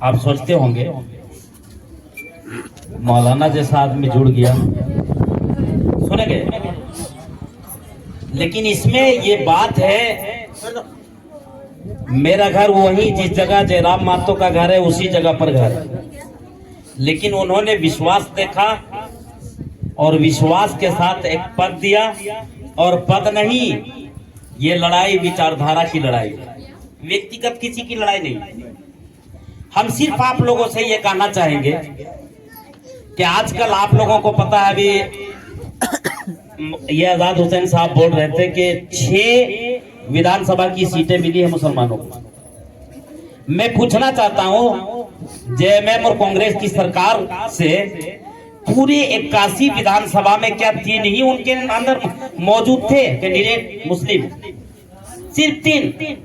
आप सोचते होंगे मौलाना जैसा आदमी जुड़ गया, सुनेंगे, लेकिन इसमें ये बात है, मेरा घर वही जिस जगह जयराम महतो का घर है उसी जगह पर घर है, लेकिन उन्होंने विश्वास देखा और विश्वास के साथ एक पद दिया, और पद नहीं, ये लड़ाई विचारधारा की लड़ाई, व्यक्तिगत किसी की लड़ाई नहीं। हम सिर्फ आप लोगों से ये कहना चाहेंगे कि आजकल आप लोगों को पता है, अभी ये आजाद हुसैन साहब बोल रहे थे कि 6 विधानसभा की सीटें मिली है मुसलमानों को। मैं पूछना चाहता हूं जेएमएम और कांग्रेस की सरकार से, पूरे 81 विधानसभा में क्या 3 ही उनके अंदर मौजूद थे कैंडिडेट मुस्लिम? सिर्फ 3।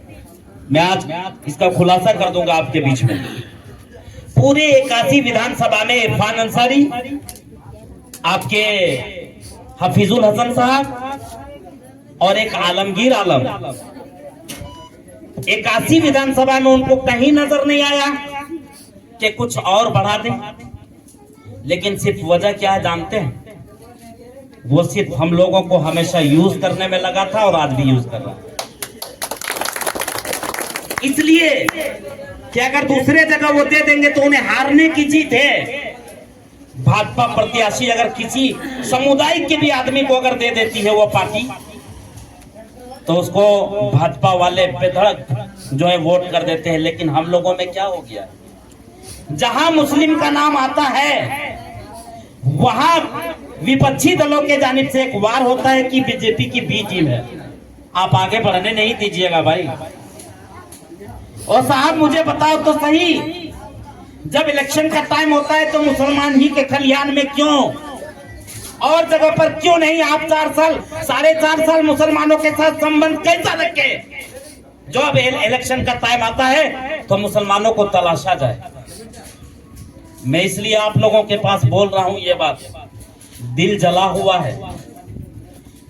मैं आज इसका खुलासा कर दूंगा आपके बीच में। पूरे 81 विधानसभा में इरफान अंसारी, आपके हफीजुल हसन साहब और एक आलमगीर आलम, 81 विधानसभा में उनको कहीं नजर नहीं आया कि कुछ और बढ़ा दें। लेकिन सिर्फ वजह क्या है जानते हैं? वो सिर्फ हम लोगों को हमेशा यूज करने में लगा था और आज भी यूज कर रहा है। इसलिए कि अगर दूसरे जगह वो दे देंगे तो उन्हें हारने की जीत है। भाजपा प्रत्याशी अगर किसी समुदाय के भी आदमी को अगर दे देती है वो पार्टी, तो उसको भाजपा वाले बेधड़क जो है वोट कर देते हैं। लेकिन हम लोगों में क्या हो गया, जहां मुस्लिम का नाम आता है वहां विपक्षी दलों के जानिब से एक वार होता है कि बीजेपी की बी टीम है, आप आगे बढ़ने नहीं दीजिएगा भाई। और साहब मुझे बताओ तो सही, जब इलेक्शन का टाइम होता है तो मुसलमान ही के खलियान में क्यों और जगह पर क्यों नहीं आप 4 साल 4.5 साल मुसलमानों के साथ संबंध कैसा रखे? जब इलेक्शन का टाइम आता है तो मुसलमानों को तलाशा जाए। मैं इसलिए आप लोगों के पास बोल रहा हूं ये बात, दिल जला हुआ है,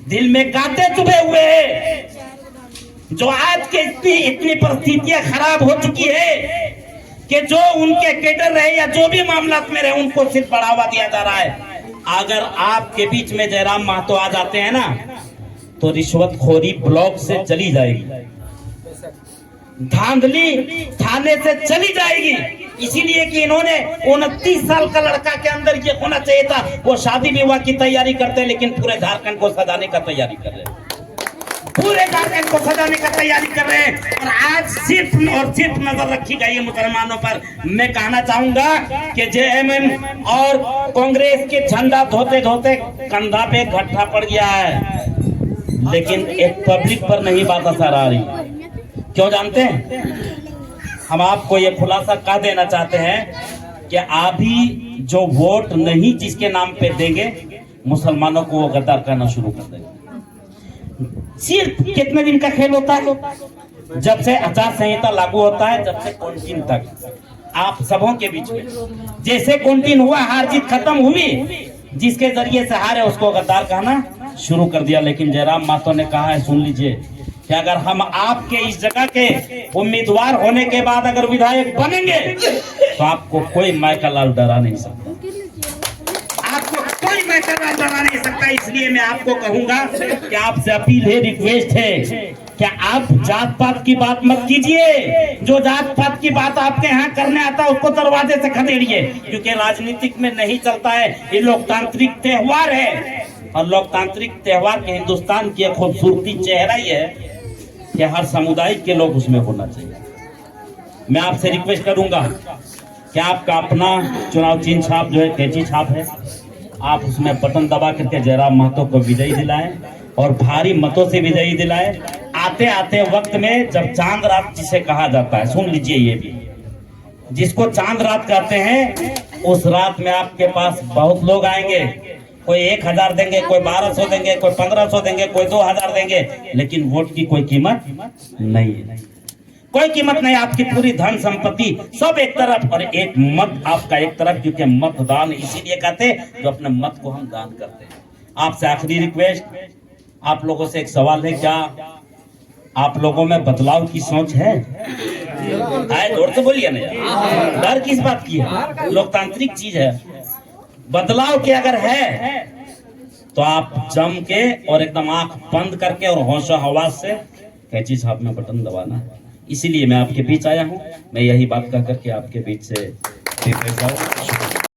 दिल में कांटे चुभे हुए हैं। जो आज के इतनी परिस्थितियां खराब हो चुकी है कि जो उनके कैडर रहे या जो भी मामला में रहे उनको सिर्फ बढ़ावा दिया जा रहा है। अगर आपके बीच में जयराम महतो आ जाते हैं ना, तो रिश्वतखोरी ब्लॉक से चली जाएगी, धांधली थाने से चली जाएगी। इसीलिए कि इन्होंने 29 साल का लड़का के अंदर ये होना चाहिए था। वो शादी विवाह की तैयारी करते, लेकिन पूरे झारखंड को सजाने का तैयारी कर रहे हैं, पूरे झारखंड को सजाने का तैयारी कर रहे हैं। और आज सिर्फ और सिर्फ नजर रखी गई है मुसलमानों पर। मैं कहना चाहूंगा कि जेएमएम और कांग्रेस के झंडा धोते धोते कंधा पे गड्ढा पड़ गया है, लेकिन एक पब्लिक पर नहीं बात असर आ रही। क्यों जानते हैं? हम आपको ये खुलासा कह देना चाहते हैं कि अभी जो वोट नहीं जिसके नाम पे देंगे, मुसलमानों को वो गद्दार करना शुरू कर देंगे। सिर्फ कितने दिन का खेल होता है? जब से आचार संहिता लागू होता है, जब से क्वारंटीन तक आप सबों के बीच में जैसे क्वारंटीन हुआ, हार जीत खत्म हुई, जिसके जरिए से हारे उसको गद्दार कहना शुरू कर दिया। लेकिन जयराम महतो ने कहा है, सुन लीजिए, कि अगर हम आपके इस जगह के उम्मीदवार होने के बाद अगर विधायक बनेंगे तो आपको कोई मायका लाल डरा नहीं सकता, आपको कोई मायका लाल डरा नहीं सकता। इसलिए मैं आपको कहूंगा कि आपसे अपील है, रिक्वेस्ट है कि आप जात पात की बात मत कीजिए। जो जात पात की बात आपके यहाँ करने आता है उसको दरवाजे से खदेड़िए, क्योंकि राजनीतिक में नहीं चलता है। ये लोकतांत्रिक त्योहार है, और लोकतांत्रिक त्योहार के हिंदुस्तान की खूबसूरती चेहरा ही है कि हर समुदाय के लोग उसमें होना चाहिए। मैं आपसे रिक्वेस्ट करूंगा कि आपका अपना चुनाव चिन्ह छाप जो है कैंची छाप है, आप उसमें बटन दबा करके जयराम महतो को विजयी दिलाएं और भारी मतों से विजयी दिलाएं। आते आते वक्त में जब चांद रात जिसे कहा जाता है, सुन लीजिए, ये भी जिसको चांद रात कहते हैं, उस रात में आपके पास बहुत लोग आएंगे। कोई 1000 देंगे, कोई 1200 देंगे, कोई 1500 देंगे, कोई 2000 देंगे, लेकिन वोट की कोई कीमत नहीं है, कोई कीमत नहीं। आपकी पूरी धन संपत्ति सब एक तरफ और एक मत आपका एक तरफ, क्योंकि मतदान इसीलिए कहते हैं जो अपने मत को हम दान करते हैं। आपसे आखिरी रिक्वेस्ट, आप लोगों से एक सवाल है, क्या आप लोगों में बदलाव की सोच है? आए जोर से बोलिए ना यार, डर किस बात की है? लोकतांत्रिक चीज है। बदलाव के अगर है तो आप जम के और एकदम आंख बंद करके और होशो हवास से कैंची छाप में बटन दबाना है। इसीलिए मैं आपके बीच आया हूं। मैं यही बात कह करके आपके बीच से जाऊँ।